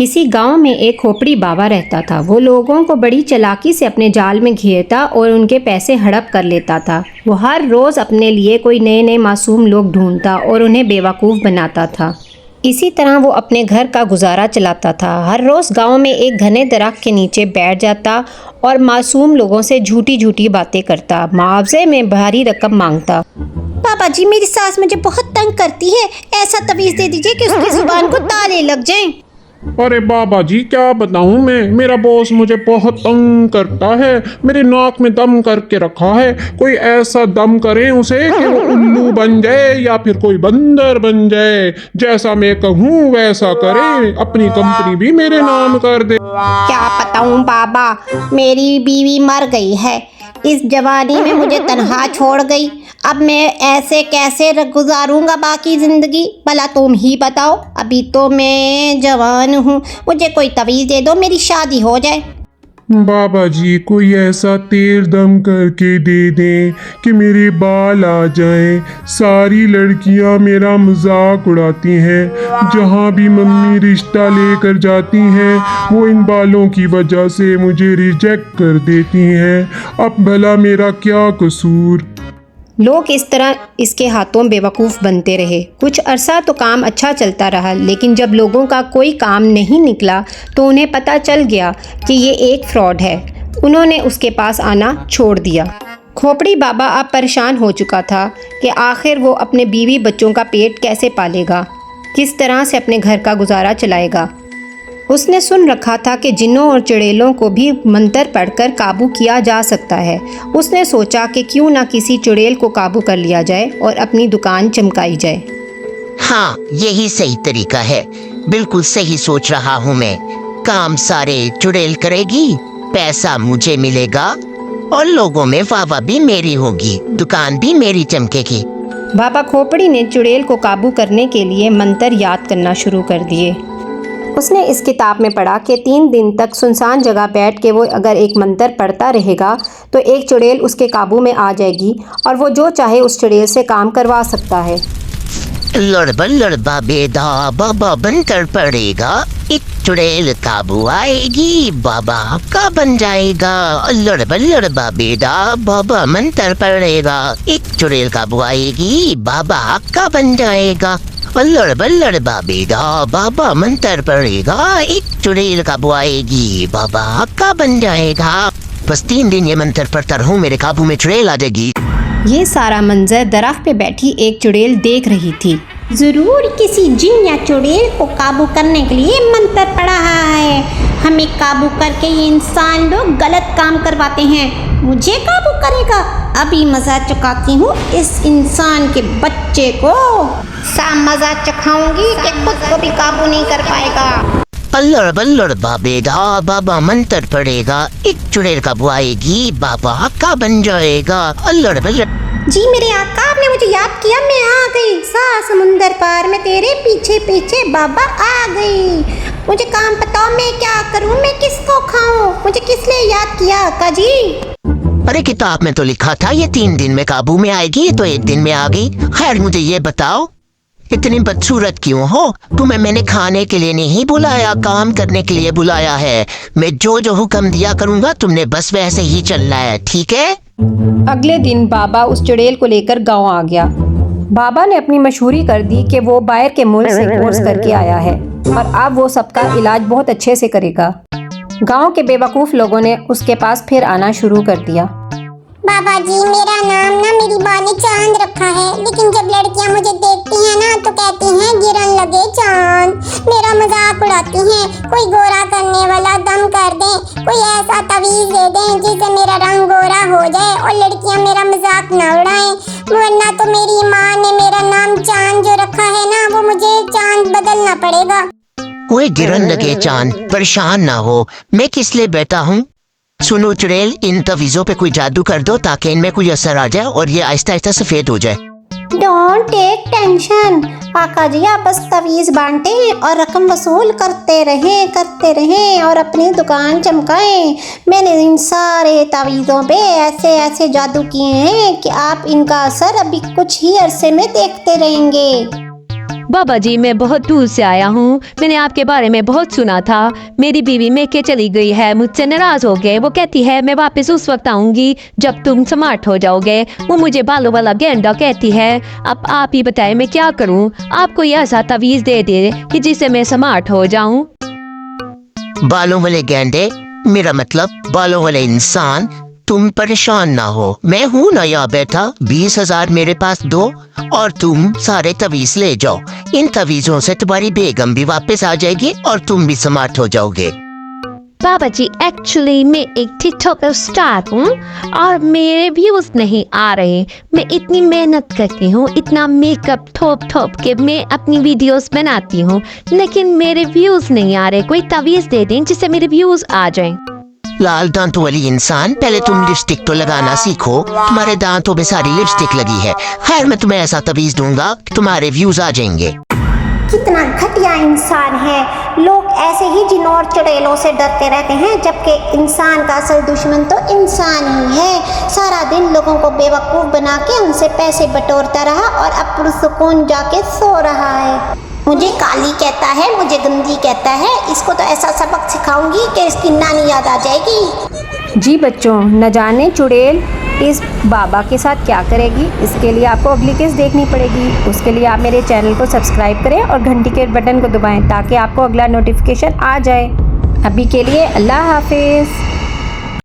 किसी गांव में एक खोपड़ी बाबा रहता था। वो लोगों को बड़ी चालाकी से अपने जाल में घेरता और उनके पैसे हड़प कर लेता था। वो हर रोज़ अपने लिए कोई नए नए मासूम लोग ढूंढता और उन्हें बेवकूफ़ बनाता था। इसी तरह वो अपने घर का गुजारा चलाता था। हर रोज़ गांव में एक घने दरख्त के नीचे बैठ जाता और मासूम लोगों से झूठी झूठी बातें करता, मुआवजे में भारी रकम मांगता। पापा जी, मेरी सास मुझे बहुत तंग करती है, ऐसा तवीज़ दे दीजिए कि उसकी जुबान को ताले लग जाएं। अरे बाबा जी, क्या बताऊं मैं, मेरा बॉस मुझे बहुत तंग करता है। मेरे नाक में दम करके रखा है। कोई ऐसा दम करे उसे कि वो उल्लू बन जाए या फिर कोई बंदर बन जाए। जैसा मैं कहूँ वैसा करे, अपनी कंपनी भी मेरे नाम कर दे। क्या बताऊं बाबा, मेरी बीवी मर गई है, इस जवानी में मुझे तन्हा छोड़ गई। अब मैं ऐसे कैसे गुजारूंगा बाकी ज़िंदगी, भला तुम ही बताओ। अभी तो मैं जवान हूँ, मुझे कोई तवीज़ दे दो, मेरी शादी हो जाए। बाबा जी, कोई ऐसा तेल दम करके दे दें कि मेरे बाल आ जाएं। सारी लड़कियां मेरा मजाक उड़ाती हैं। जहां भी मम्मी रिश्ता लेकर जाती हैं वो इन बालों की वजह से मुझे रिजेक्ट कर देती हैं। अब भला मेरा क्या कसूर। लोग इस तरह इसके हाथों बेवकूफ़ बनते रहे। कुछ अरसा तो काम अच्छा चलता रहा, लेकिन जब लोगों का कोई काम नहीं निकला तो उन्हें पता चल गया कि ये एक फ्रॉड है। उन्होंने उसके पास आना छोड़ दिया। खोपड़ी बाबा अब परेशान हो चुका था कि आखिर वो अपने बीवी बच्चों का पेट कैसे पालेगा, किस तरह से अपने घर का गुजारा चलाएगा। उसने सुन रखा था कि जिन्नों और चुड़ैलों को भी मंत्र पढ़कर काबू किया जा सकता है। उसने सोचा कि क्यों ना किसी चुड़ैल को काबू कर लिया जाए और अपनी दुकान चमकाई जाए। हाँ, यही सही तरीका है। बिल्कुल सही सोच रहा हूँ मैं। काम सारे चुड़ैल करेगी, पैसा मुझे मिलेगा और लोगों में वाह भी मेरी होगी, दुकान भी मेरी चमकेगी। बाबा खोपड़ी ने चुड़ैल को काबू करने के लिए मंत्र याद करना शुरू कर दिए। उसने इस किताब में पढ़ा कि 3 दिन तक सुनसान जगह बैठ के वो अगर एक मंत्र पढ़ता रहेगा तो एक चुड़ैल उसके काबू में आ जाएगी और वो जो चाहे उस चुड़ैल से काम करवा सकता है। लड़बा बेदा बाबा बनकर पड़ेगा, एक चुड़ैल काबू आएगी, बाबा का बन जाएगा। लड़बा बेदा बाबा मंत्र पड़ेगा, एक चुड़ैल काबू आएगी, बाबा का बन जाएगा। लड़बा बेदा बाबा मंत्र पड़ेगा, एक चुड़ैल काबू आएगी, बाबा का बन जाएगा। बस 3 दिन ये मंत्र पढ़ता रहूं, मेरे काबू में चुड़ैल आ जाएगी। ये सारा मंजर दरख्त पे बैठी एक चुड़ैल देख रही थी। ज़रूर किसी जिन या चुड़ैल को काबू करने के लिए मंत्र पढ़ा है। हमें काबू करके ये इंसान लोग गलत काम करवाते हैं। मुझे काबू करेगा, अभी मज़ा चखाती हूँ इस इंसान के बच्चे को। मज़ा चखाऊंगी कि खुद को भी काबू नहीं कर पाएगा। लड़बा बेदा बाबा मंत्र पड़ेगा, एक चुड़ैल काबू आएगी, बाबा का बन जाएगा। जी मेरे आका, आपने मुझे याद किया, मैं आ गई। समुंदर पार में तेरे पीछे पीछे बाबा आ गई। मुझे काम बताओ, मैं क्या करूं, मैं किसको खाऊं, मुझे किस लिए याद किया आका जी? अरे किताब में तो लिखा था ये 3 दिन में काबू में आएगी, तो 1 दिन में आ गई। खैर मुझे ये बताओ, इतनी बदसूरत क्यों हो? तुम्हें मैंने खाने के लिए नहीं बुलाया, काम करने के लिए बुलाया है। मैं जो हुक्म दिया करूंगा, तुमने बस वैसे ही चलना है, ठीक है? अगले दिन बाबा उस चुड़ैल को लेकर गांव आ गया। बाबा ने अपनी मशहूरी कर दी कि वो बाहर के मुल्क से कोर्स करके आया है और अब वो सबका इलाज बहुत अच्छे से करेगा। गांव के बेवकूफ़ लोगों ने उसके पास फिर आना शुरू कर दिया। बाबा जी, मेरा नाम ना मेरी माँ ने चांद रखा है, लेकिन जब लड़कियाँ मुझे देखती हैं ना तो कहती हैं गिरन लगे चांद। मेरा मजाक उड़ाती हैं। कोई गोरा करने वाला दम कर दे, कोई ऐसा तवीज़ दे दें जिससे मेरा रंग गोरा हो जाए और लड़कियाँ मेरा मजाक ना उड़ाएं, वरना तो मेरी माँ ने मेरा नाम चांद जो रखा है ना, वो मुझे चांद बदलना पड़ेगा। कोई गिरन लगे चांद, परेशान ना हो, मैं किस लिए बैठा हूँ। सुनो चुड़ैल, इन तवीज़ों पे कोई जादू कर दो ताकि इनमें कोई असर आ जाए और ये आहिस्ता आहिस्ता सफेद हो जाए। डोंट टेक टेंशन आका जी, आप बस तवीज़ बांटें और रकम वसूल करते रहें और अपनी दुकान चमकाएं। मैंने इन सारे तवीज़ों पे ऐसे ऐसे जादू किए हैं कि आप इनका असर अभी कुछ ही अरसे में देखते रहेंगे। बाबा जी, मैं बहुत दूर से आया हूँ। मैंने आपके बारे में बहुत सुना था। मेरी बीवी मेके चली गई है, मुझसे नाराज हो गए। वो कहती है मैं वापस उस वक्त आऊंगी जब तुम स्मार्ट हो जाओगे। वो मुझे बालों वाला गेंडा कहती है। अब आप ही बताएं मैं क्या करूँ? आप कोई ऐसा तवीज़ दे दे कि जिससे मैं स्मार्ट हो जाऊँ। बालों वाले गेंडे, मेरा मतलब बालों वाले इंसान। तुम परेशान ना हो, मैं हूं ना यहाँ बैठा। 20,000 मेरे पास दो और तुम सारे तवीज ले जाओ। इन तवीजों से तुम्हारी बेगम भी वापस आ जाएगी और तुम भी स्मार्ट हो जाओगे। बाबा जी, एक्चुअली मैं एक टिकटॉक स्टार हूँ और मेरे व्यूज नहीं आ रहे। मैं इतनी मेहनत करती हूँ, इतना मेकअप थोप के मैं अपनी वीडियोस बनाती हूँ, लेकिन मेरे व्यूज नहीं आ रहे। कोई तवीज दे दें जिससे मेरे व्यूज आ जाएं। लाल दांतों वाली इंसान, पहले तुम लिपस्टिक तो लगाना सीखो। तुम्हारे दांतों में सारी लिपस्टिक लगी है। खैर, मैं तुम्हें ऐसा तवीज दूंगा कि तुम्हारे व्यूज आ जाएंगे। कितना घटिया इंसान है। लोग ऐसे ही जिनों और चुड़ैलों से डरते रहते हैं, जबकि इंसान का असल दुश्मन तो इंसान ही है। सारा दिन लोगों को बेवकूफ़ बना के उनसे पैसे बटोरता रहा और अब पुरसुकून जाके सो रहा है। मुझे काली कहता है, मुझे गंदी कहता है। इसको तो ऐसा सबक सिखाऊंगी कि इसकी नानी याद आ जाएगी। जी बच्चों, न जाने चुड़ैल इस बाबा के साथ क्या करेगी। इसके लिए आपको अगली केस देखनी पड़ेगी। उसके लिए आप मेरे चैनल को सब्सक्राइब करें और घंटी के बटन को दबाएं ताकि आपको अगला नोटिफिकेशन आ जाए। अभी के लिए अल्लाह हाफिज़।